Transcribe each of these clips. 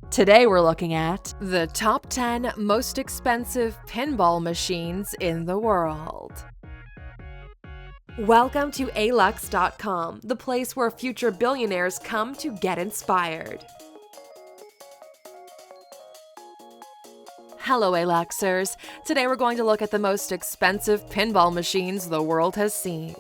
Today we're looking at the top 10 most expensive pinball machines in the world. Welcome to Alux.com, the place where future billionaires come to get inspired. Hello Aluxers! Today we're going to look at the most expensive pinball machines the world has seen.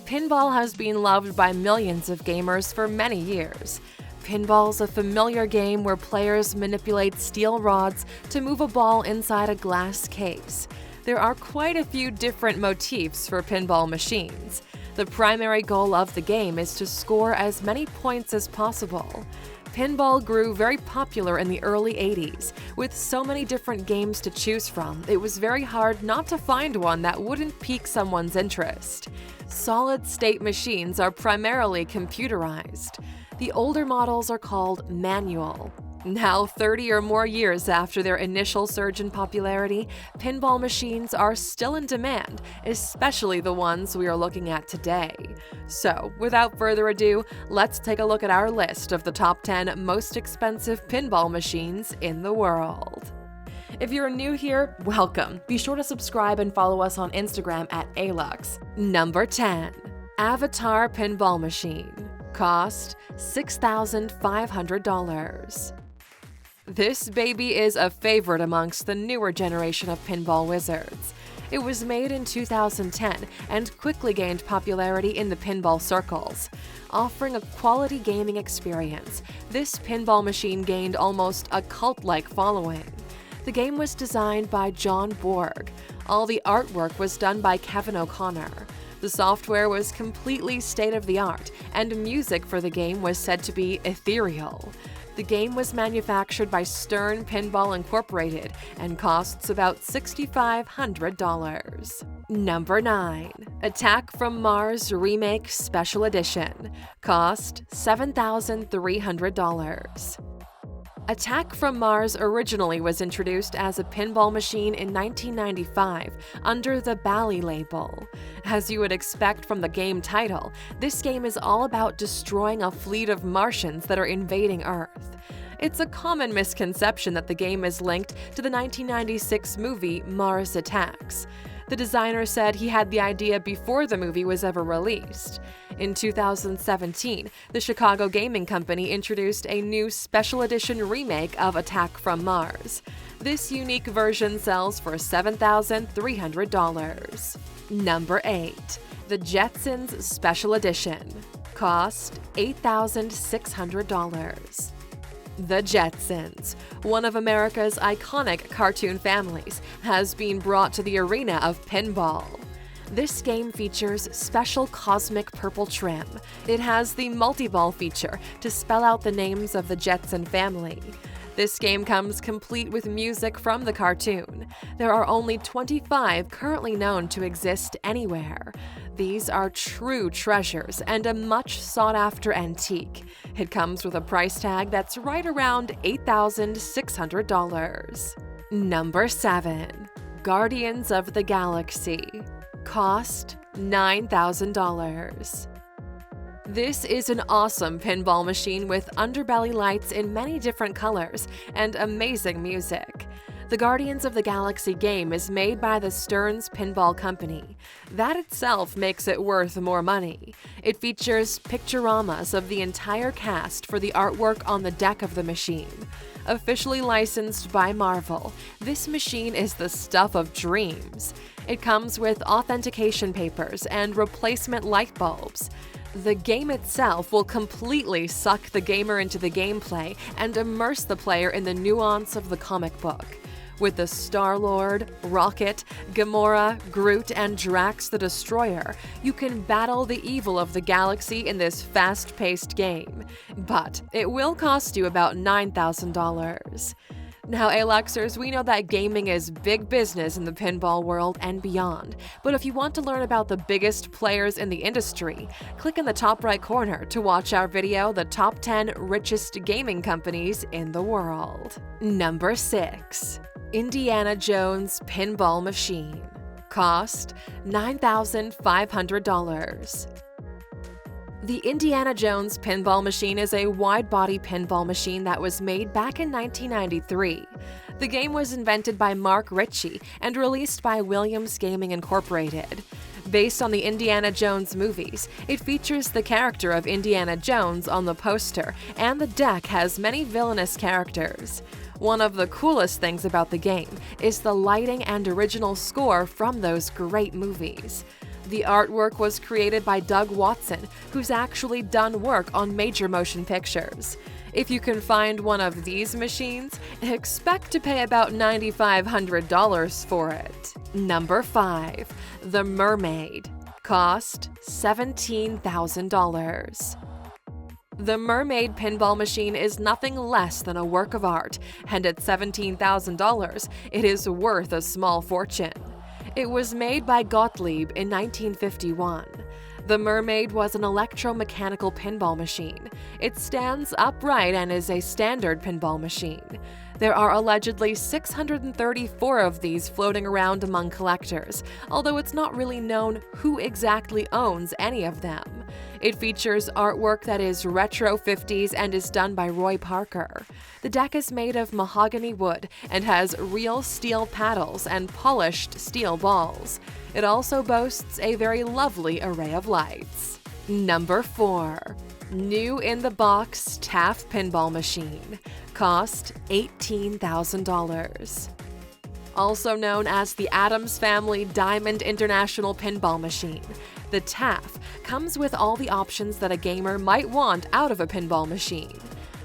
Pinball has been loved by millions of gamers for many years. Pinball's a familiar game where players manipulate steel rods to move a ball inside a glass case. There are quite a few different motifs for pinball machines. The primary goal of the game is to score as many points as possible. Pinball grew very popular in the early 80s. With so many different games to choose from, it was very hard not to find one that wouldn't pique someone's interest. Solid-state machines are primarily computerized. The older models are called manual. Now, 30 or more years after their initial surge in popularity, pinball machines are still in demand, especially the ones we are looking at today. So, without further ado, let's take a look at our list of the top 10 most expensive pinball machines in the world. If you're new here, welcome. Be sure to subscribe and follow us on Instagram at Alux. Number 10. Avatar Pinball Machine. Cost $6,500. This baby is a favorite amongst the newer generation of pinball wizards. It was made in 2010 and quickly gained popularity in the pinball circles. Offering a quality gaming experience, this pinball machine gained almost a cult-like following. The game was designed by John Borg. All the artwork was done by Kevin O'Connor. The software was completely state-of-the-art, and music for the game was said to be ethereal. The game was manufactured by Stern Pinball Incorporated and costs about $6,500. Number 9. Attack from Mars Remake Special Edition. Cost $7,300. Attack from Mars originally was introduced as a pinball machine in 1995 under the Bally label. As you would expect from the game title, this game is all about destroying a fleet of Martians that are invading Earth. It's a common misconception that the game is linked to the 1996 movie Mars Attacks. The designer said he had the idea before the movie was ever released. In 2017, the Chicago gaming company introduced a new special edition remake of Attack from Mars. This unique version sells for $7,300. Number 8. The Jetsons Special Edition. Cost $8,600. The Jetsons, one of America's iconic cartoon families, has been brought to the arena of pinball. This game features special cosmic purple trim. It has the multi-ball feature to spell out the names of the Jetson family. This game comes complete with music from the cartoon. There are only 25 currently known to exist anywhere. These are true treasures and a much sought-after antique. It comes with a price tag that's right around $8,600. Number 7. Guardians of the Galaxy. Cost $9,000. This is an awesome pinball machine with underbelly lights in many different colors and amazing music. The Guardians of the Galaxy game is made by the Stearns Pinball Company. That itself makes it worth more money. It features picturamas of the entire cast for the artwork on the deck of the machine. Officially licensed by Marvel, this machine is the stuff of dreams. It comes with authentication papers and replacement light bulbs. The game itself will completely suck the gamer into the gameplay and immerse the player in the nuance of the comic book. With the Star-Lord, Rocket, Gamora, Groot, and Drax the Destroyer, you can battle the evil of the galaxy in this fast-paced game. But it will cost you about $9,000. Now, Aluxers, we know that gaming is big business in the pinball world and beyond, but if you want to learn about the biggest players in the industry, click in the top right corner to watch our video, The Top 10 Richest Gaming Companies in the World. Number 6. Indiana Jones Pinball Machine. Cost $9,500. The Indiana Jones pinball machine is a wide-body pinball machine that was made back in 1993. The game was invented by Mark Ritchie and released by Williams Gaming Incorporated. Based on the Indiana Jones movies, it features the character of Indiana Jones on the poster, and the deck has many villainous characters. One of the coolest things about the game is the lighting and original score from those great movies. The artwork was created by Doug Watson, who's actually done work on major motion pictures. If you can find one of these machines, expect to pay about $9,500 for it. Number 5. The Mermaid. Cost $17,000. The Mermaid pinball machine is nothing less than a work of art, and at $17,000, it is worth a small fortune. It was made by Gottlieb in 1951. The Mermaid was an electromechanical pinball machine. It stands upright and is a standard pinball machine. There are allegedly 634 of these floating around among collectors, although it's not really known who exactly owns any of them. It features artwork that is retro 50s and is done by Roy Parker. The deck is made of mahogany wood and has real steel paddles and polished steel balls. It also boasts a very lovely array of lights. Number 4. New in the box Taft pinball machine. Cost $18,000. Also known as the Addams Family Diamond International Pinball Machine, the TAF comes with all the options that a gamer might want out of a pinball machine.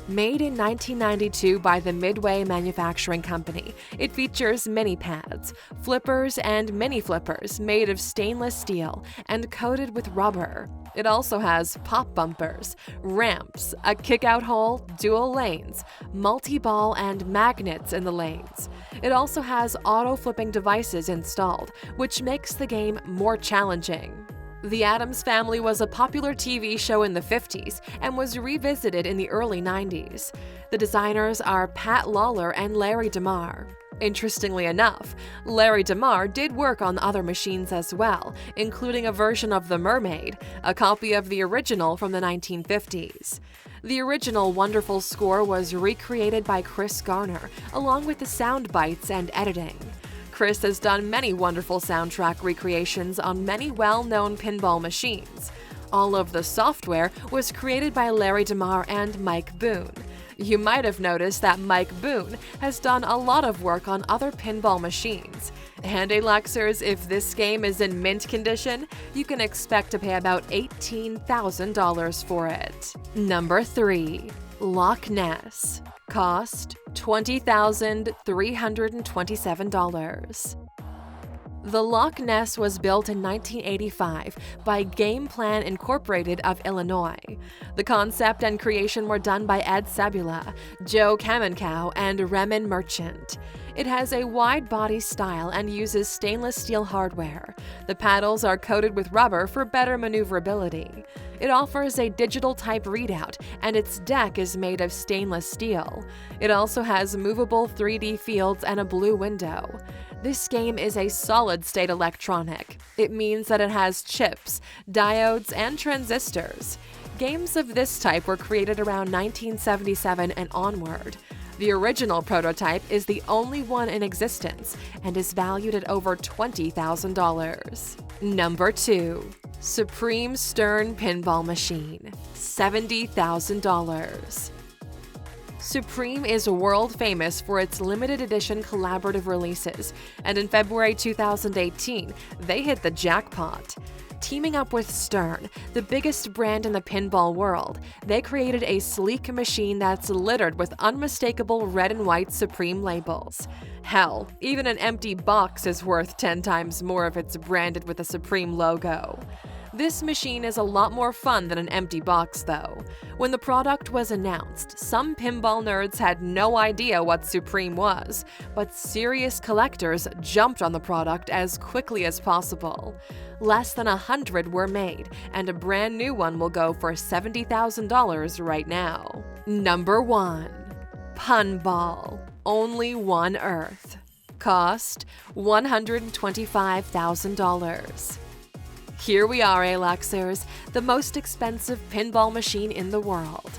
Made in 1992 by the Midway Manufacturing Company, it features mini pads, flippers, and mini flippers made of stainless steel and coated with rubber. It also has pop bumpers, ramps, a kick-out hole, dual lanes, multi-ball, and magnets in the lanes. It also has auto-flipping devices installed, which makes the game more challenging. The Addams Family was a popular TV show in the 50s and was revisited in the early 90s. The designers are Pat Lawler and Larry DeMar. Interestingly enough, Larry DeMar did work on other machines as well, including a version of the Mermaid, a copy of the original from the 1950s. The original wonderful score was recreated by Chris Garner, along with the sound bites and editing. Chris has done many wonderful soundtrack recreations on many well-known pinball machines. All of the software was created by Larry DeMar and Mike Boone. You might have noticed that Mike Boone has done a lot of work on other pinball machines. And Luxers, if this game is in mint condition, you can expect to pay about $18,000 for it. Number 3. Loch Ness. Cost $20,327. The Loch Ness was built in 1985 by Game Plan Incorporated of Illinois. The concept and creation were done by Ed Sabula, Joe Kamenkow, and Remen Merchant. It has a wide body style and uses stainless steel hardware. The paddles are coated with rubber for better maneuverability. It offers a digital type readout, and its deck is made of stainless steel. It also has movable 3D fields and a blue window. This game is a solid-state electronic. It means that it has chips, diodes, and transistors. Games of this type were created around 1977 and onward. The original prototype is the only one in existence and is valued at over $20,000. Number 2. Supreme Stern Pinball Machine. $70,000. Supreme is world famous for its limited edition collaborative releases, and in February 2018, they hit the jackpot. Teaming up with Stern, the biggest brand in the pinball world, they created a sleek machine that's littered with unmistakable red and white Supreme labels. Hell, even an empty box is worth 10 times more if it's branded with a Supreme logo. This machine is a lot more fun than an empty box, though. When the product was announced, some pinball nerds had no idea what Supreme was, but serious collectors jumped on the product as quickly as possible. Less than 100 were made, and a brand new one will go for $70,000 right now. Number 1. Pinball. Only One Earth. Cost $125,000. Here we are, Aluxers, the most expensive pinball machine in the world.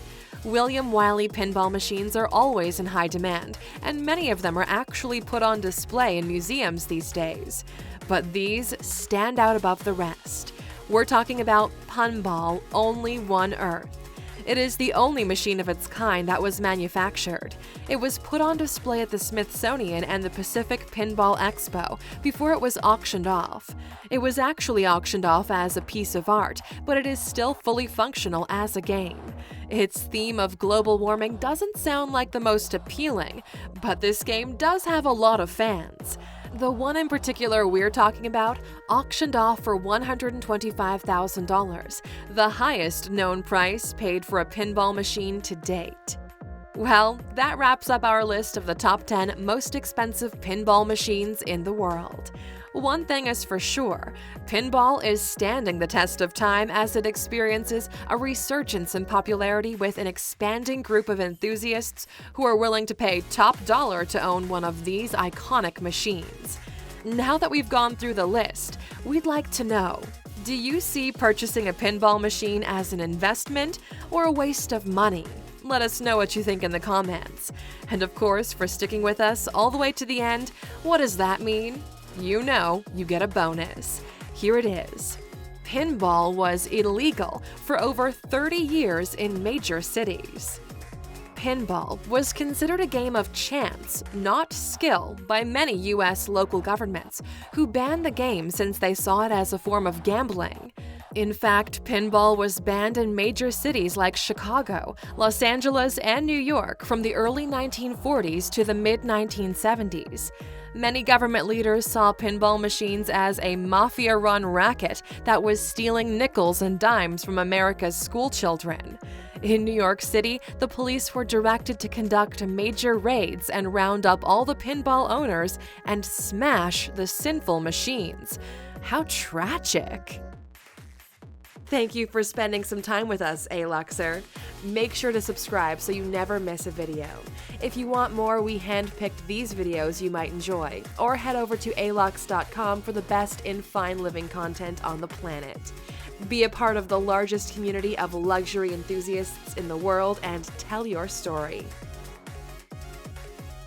William Wiley pinball machines are always in high demand, and many of them are actually put on display in museums these days. But these stand out above the rest. We're talking about Pinball Only One Earth. It is the only machine of its kind that was manufactured. It was put on display at the Smithsonian and the Pacific Pinball Expo before it was auctioned off. It was actually auctioned off as a piece of art, but it is still fully functional as a game. Its theme of global warming doesn't sound like the most appealing, but this game does have a lot of fans. The one in particular we're talking about auctioned off for $125,000, the highest known price paid for a pinball machine to date. Well, that wraps up our list of the top 10 most expensive pinball machines in the world. One thing is for sure, pinball is standing the test of time as it experiences a resurgence in popularity with an expanding group of enthusiasts who are willing to pay top dollar to own one of these iconic machines. Now that we've gone through the list, we'd like to know, do you see purchasing a pinball machine as an investment or a waste of money? Let us know what you think in the comments. And of course, for sticking with us all the way to the end, what does that mean? You know, you get a bonus. Here it is. Pinball was illegal for over 30 years in major cities. Pinball was considered a game of chance, not skill, by many U.S. local governments, who banned the game since they saw it as a form of gambling. In fact, pinball was banned in major cities like Chicago, Los Angeles, and New York from the early 1940s to the mid-1970s. Many government leaders saw pinball machines as a mafia-run racket that was stealing nickels and dimes from America's schoolchildren. In New York City, the police were directed to conduct major raids and round up all the pinball owners and smash the sinful machines. How tragic! Thank you for spending some time with us, Aluxer. Make sure to subscribe so you never miss a video. If you want more, we handpicked these videos you might enjoy, or head over to Alux.com for the best in fine living content on the planet. Be a part of the largest community of luxury enthusiasts in the world and tell your story.